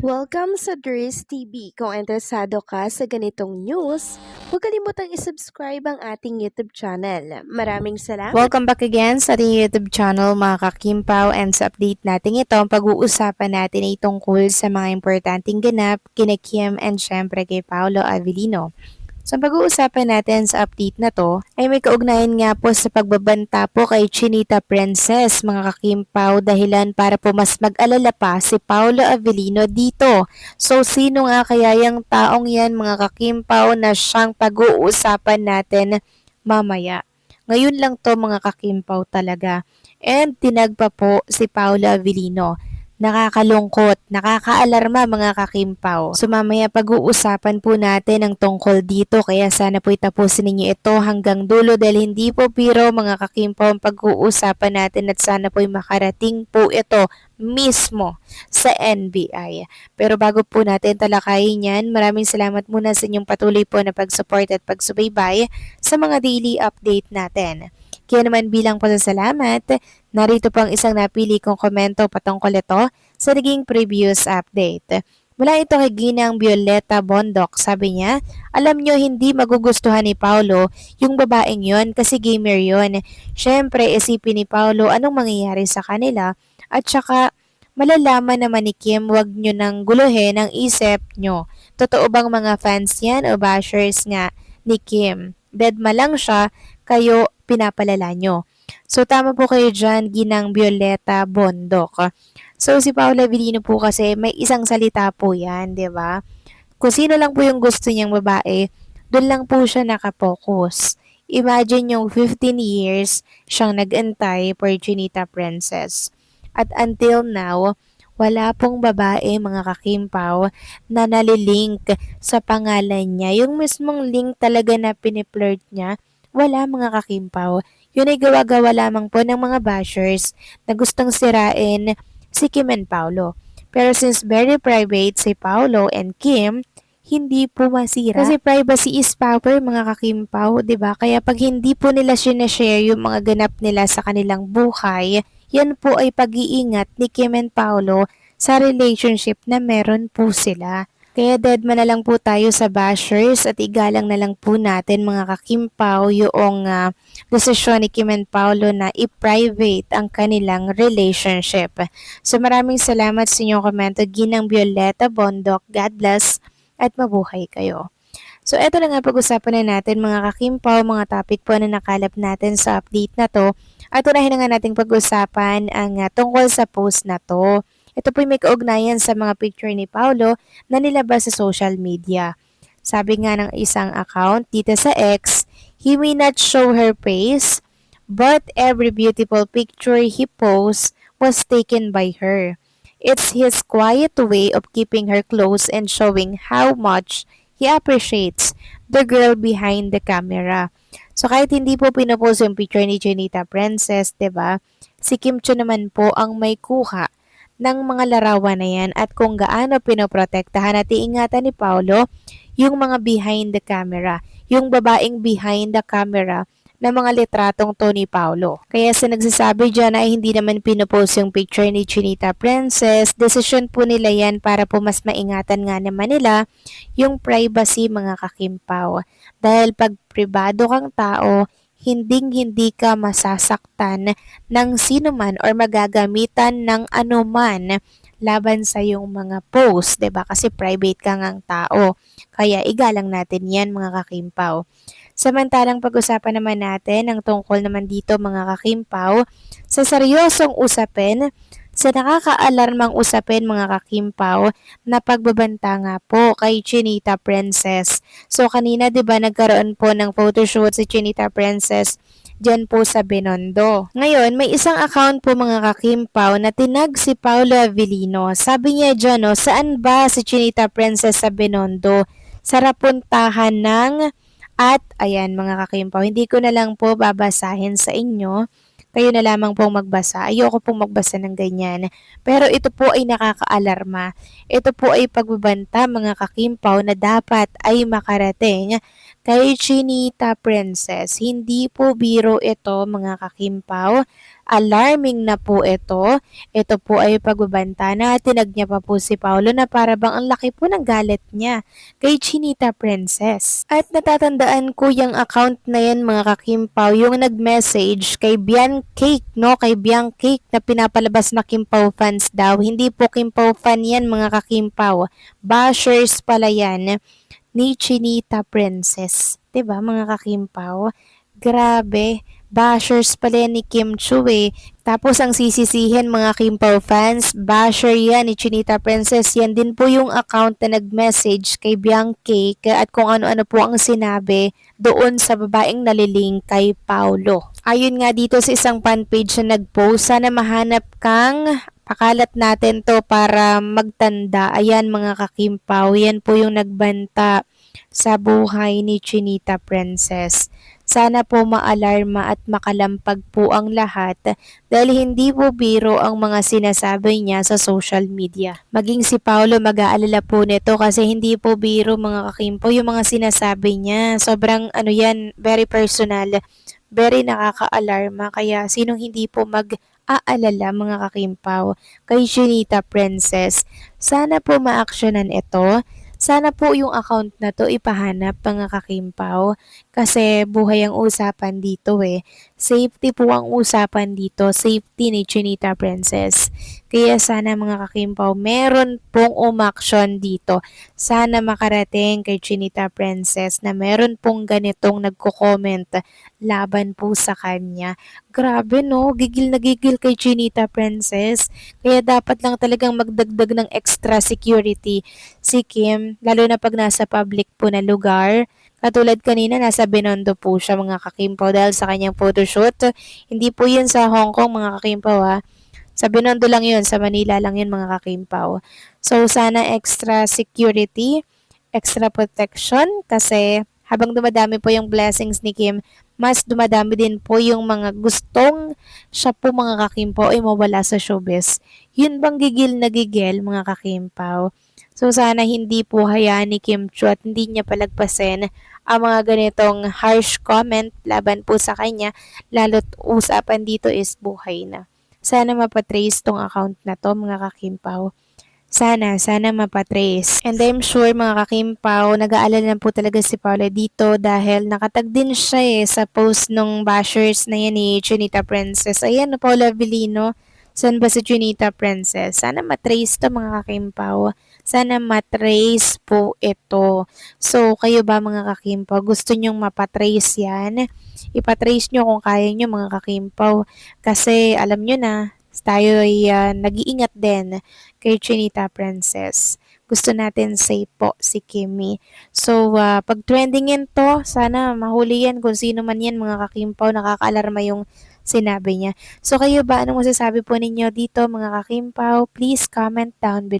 Welcome sa Dries TV. Kung interesado ka sa ganitong news, huwag kalimutang isubscribe ang ating YouTube channel. Maraming salamat! Welcome back again sa ating YouTube channel mga kakimpaw, and sa update natin ito, pag-uusapan natin ay tungkol sa mga importanteng ganap kina Kim and syempre kay Paolo Avellino. So, ang pag-uusapan natin sa update na to ay may kaugnayan nga po sa pagbabanta po kay Chinita Princess, mga kakimpaw, dahilan para po mas mag-alala pa si Paolo Avellino dito. So, sino nga kaya yung taong yan, mga kakimpaw, na siyang pag-uusapan natin mamaya? Ngayon lang to, mga kakimpaw, talaga. And tinagpa po si Paolo Avellino. Nakakalungkot, nakakaalarma, mga kakimpaw. So mamaya pag-uusapan po natin ang tungkol dito, kaya sana po itapusin ninyo ito hanggang dulo dahil hindi po biro, mga kakimpaw, ang pag-uusapan natin at sana po makarating po ito mismo sa NBI. Pero bago po natin talakayin yan, maraming salamat muna sa inyong patuloy po na pag-support at pagsubaybay sa mga daily update natin. Kaya naman bilang pasasalamat, narito po ang isang napili kong komento patungkol ito sa naging previous update. Mula ito kay Ginang Violeta Bondok, sabi niya, alam nyo hindi magugustuhan ni Paolo yung babaeng yon kasi gamer yon. Syempre isipin ni Paolo anong mangyayari sa kanila at saka malalaman naman ni Kim, wag nyo nang guluhin ang isip nyo. Totoo bang mga fans yan o bashers nga ni Kim? Deadma lang siya, kayo pinapalala nyo. So tama po kayo dyan, Ginang Violeta Bondok. So si Paolo Avellino po kasi may isang salita po yan, di ba? Kung sino lang po yung gusto niyang babae, doon lang po siya nakapokus. Imagine yung 15 years siyang nag-antay for Chinita Princess. At until now, wala pong babae, mga kakimpaw, na nalilink sa pangalan niya. Yung mismong link talaga na piniflirt niya, wala, mga kakimpaw. Yun ay gawa-gawa lamang po ng mga bashers na gustong sirain si Kim and Paolo. Pero since very private si Paolo and Kim, hindi po masira. Kasi privacy is power, mga kakimpaw, 'di ba? Kaya pag hindi po nila sinashare yung mga ganap nila sa kanilang buhay, yan po ay pag-iingat ni Kim and Paolo sa relationship na meron po sila. Kaya deadman na lang po tayo sa bashers at igalang na lang po natin, mga kakimpaw, yung desisyon ni Kim and Paolo na i-private ang kanilang relationship. So maraming salamat sa inyong komento, Ginang Violeta Bondok. God bless at mabuhay kayo. So eto na nga, pag-usapan na natin, mga kakimpaw, mga topic po na nakalap natin sa update na to. At unahin na nga nating pag-usapan ang tungkol sa post na to. Ito po may kaugnayan sa mga picture ni Paolo na nilabas sa social media. Sabi nga ng isang account dito sa X, he may not show her face, but every beautiful picture he posts was taken by her. It's his quiet way of keeping her close and showing how much he appreciates the girl behind the camera. So kahit hindi po pinupost yung picture ni Chinita Princess, 'di ba? Si Kim Cho naman po ang may kuha ng mga larawan na yan at kung gaano pinoprotektahan at iingatan ni Paolo yung mga behind the camera, yung babaeng behind the camera na mga litratong to ni Paolo. Kaya sa nagsasabi dyan ay hindi naman pinupost yung picture ni Chinita Princess, desisyon po nila yan para po mas maingatan nga naman nila yung privacy, mga kakimpaw. Dahil pag pribado kang tao, hinding-hindi ka masasaktan ng sino man or magagamitan ng anuman laban sa yung mga post, 'di ba? Kasi private ka ngang tao. Kaya igalang natin 'yan, mga kakimpaw. Samantalang pag-usapan naman natin ang tungkol naman dito, mga kakimpaw, sa seryosong usapin, sa nakakaalarmang usapin, mga kakimpaw, na pagbabanta nga po kay Chinita Princess. So kanina 'di ba nagkaroon po ng photoshoot si Chinita Princess diyan po sa Binondo. Ngayon, may isang account po, mga kakimpaw, na tinag si Paolo Avellino. Sabi niya diyan, no, saan ba si Chinita Princess sa Binondo? Sarap puntahan ng at ayan, mga kakimpaw, hindi ko na lang po babasahin sa inyo. Kayo na lamang pong magbasa. Ayoko pong magbasa ng ganyan. Pero ito po ay nakakaalarma. Ito po ay pagbabanta, mga kakimpaw, na dapat ay makarating kay Chinita Princess. Hindi po biro ito, mga kakimpaw. alarming na po ito. Ito po ay pagbabanta na tinag niya pa po si Paolo na para bang ang laki po ng galit niya kay Chinita Princess. At natatandaan ko yung account na yan mga kakimpaw, yung nag-message kay Bian Cake, no? Kay Bian Cake na pinapalabas na Kimpaw fans daw. Hindi po Kimpaw fan yan mga kakimpaw. Bashers pala yan ni Chinita Princess. 'Di ba mga kakimpaw? Grabe, bashers pala yan ni Kim Chu eh. Tapos ang sisisihin mga Kimpaw fans, basher yan ni Chinita Princess. Yan din po yung account na nag-message kay Bianca at kung ano-ano po ang sinabi doon sa babaeng naliling kay Paulo. Ayon nga dito sa isang fanpage na nag-post, sana mahanap kang pakalat natin to para magtanda. Ayan mga kakimpaw, yan po yung nagbanta sa buhay ni Chinita Princess. Sana po maalarma at makalampag po ang lahat dahil hindi po biro ang mga sinasabi niya sa social media. Maging si Paolo mag-aalala po nito kasi hindi po biro mga kakimpo yung mga sinasabi niya. Sobrang yan, very personal, very nakaka-alarma kaya sinong hindi po aalala mga kakimpaw kay Chinita Princess. Sana po ma-actionan ito. Sana po yung account na to ipahanap mga kakimpaw kasi buhay ang usapan dito eh. Safety po ang usapan dito, safety ni Chinita Princess. Kaya sana mga kakimpaw, meron pong umaksyon dito. Sana makarating kay Chinita Princess na meron pong ganitong nagko-comment laban po sa kanya. Grabe no, gigil na gigil kay Chinita Princess. Kaya dapat lang talagang magdagdag ng extra security si Kim, lalo na pag nasa public po na lugar. Katulad kanina, nasa Binondo po siya mga kakimpaw dahil sa kanyang photoshoot. Hindi po yun sa Hong Kong mga kakimpaw ha. Sa Binondo lang yun, sa Manila lang yun mga kakimpaw. So sana extra security, extra protection kasi habang dumadami po yung blessings ni Kim, mas dumadami din po yung mga gustong siya po mga kakimpaw ay mawala sa showbiz. Yun bang gigil na gigil mga kakimpaw? So sana hindi po hayaan ni Kim Chu at hindi niya palagpasin ang mga ganitong harsh comment laban po sa kanya, lalo't usapan dito is buhay na. Sana mapatrace tong account na to mga kakimpaw. Sana mapatrace. And I'm sure mga kakimpaw, nag-aalala na po talaga si Paula dito dahil nakatag din siya sa post nung bashers na yan ni Chinita Princess. Ayan, Paula Avellino. Saan ba si Chinita Princess? Sana matrace to mga kakimpaw. Sana matrace po ito. So, kayo ba mga kakimpaw? Gusto nyong mapatrace yan? Ipatrace nyo kung kaya nyo mga kakimpaw. Kasi alam nyo na, tayo ay nag-iingat din kay Chinita Princess. Gusto natin safe po si Kimmy. So, pag trendingin to, sana mahuli yan kung sino man yan mga kakimpaw. Nakaka-alarma yung sinabi niya. So, kayo ba? Anong masasabi po ninyo dito mga kakimpaw? Please comment down below.